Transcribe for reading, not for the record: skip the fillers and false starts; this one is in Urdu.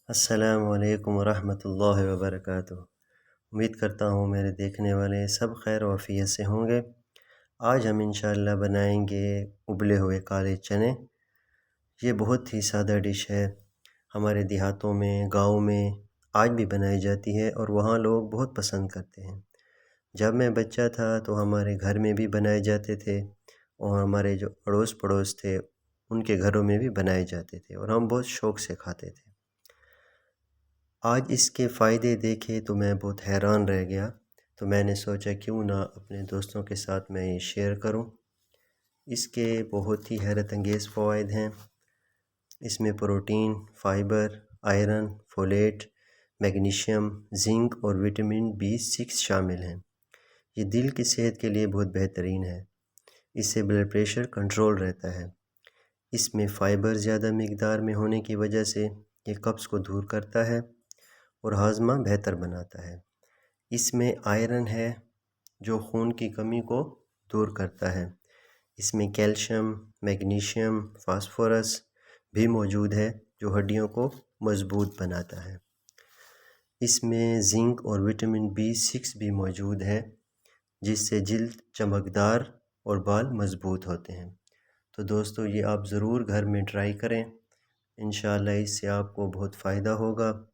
السلام علیکم ورحمۃ اللہ وبرکاتہ۔ امید کرتا ہوں میرے دیکھنے والے سب خیر و عافیت سے ہوں گے۔ آج ہم انشاءاللہ بنائیں گے ابلے ہوئے کالے چنے۔ یہ بہت ہی سادہ ڈش ہے، ہمارے دیہاتوں میں، گاؤں میں آج بھی بنائی جاتی ہے اور وہاں لوگ بہت پسند کرتے ہیں۔ جب میں بچہ تھا تو ہمارے گھر میں بھی بنائے جاتے تھے اور ہمارے جو اڑوس پڑوس تھے ان کے گھروں میں بھی بنائے جاتے تھے اور ہم بہت شوق سے کھاتے تھے۔ آج اس کے فائدے دیکھے تو میں بہت حیران رہ گیا، تو میں نے سوچا کیوں نہ اپنے دوستوں کے ساتھ میں یہ شیئر کروں۔ اس کے بہت ہی حیرت انگیز فوائد ہیں۔ اس میں protein, fibre, iron, folate, magnesium, zinc اور وٹامن B6 شامل ہیں۔ یہ دل کی صحت کے لیے بہت بہترین ہے۔ اس سے بلڈ پریشر کنٹرول رہتا ہے۔ اس میں فائبر زیادہ مقدار میں ہونے کی وجہ سے یہ قبض کو دور کرتا ہے اور ہاضمہ بہتر بناتا ہے۔ اس میں آئرن ہے جو خون کی کمی کو دور کرتا ہے۔ اس میں کیلشیم، میگنیشیم، فاسفورس بھی موجود ہے جو ہڈیوں کو مضبوط بناتا ہے۔ اس میں زنک اور وٹامن B6 بھی موجود ہے جس سے جلد چمکدار اور بال مضبوط ہوتے ہیں۔ تو دوستو یہ آپ ضرور گھر میں ٹرائی کریں، انشاءاللہ اس سے آپ کو بہت فائدہ ہوگا۔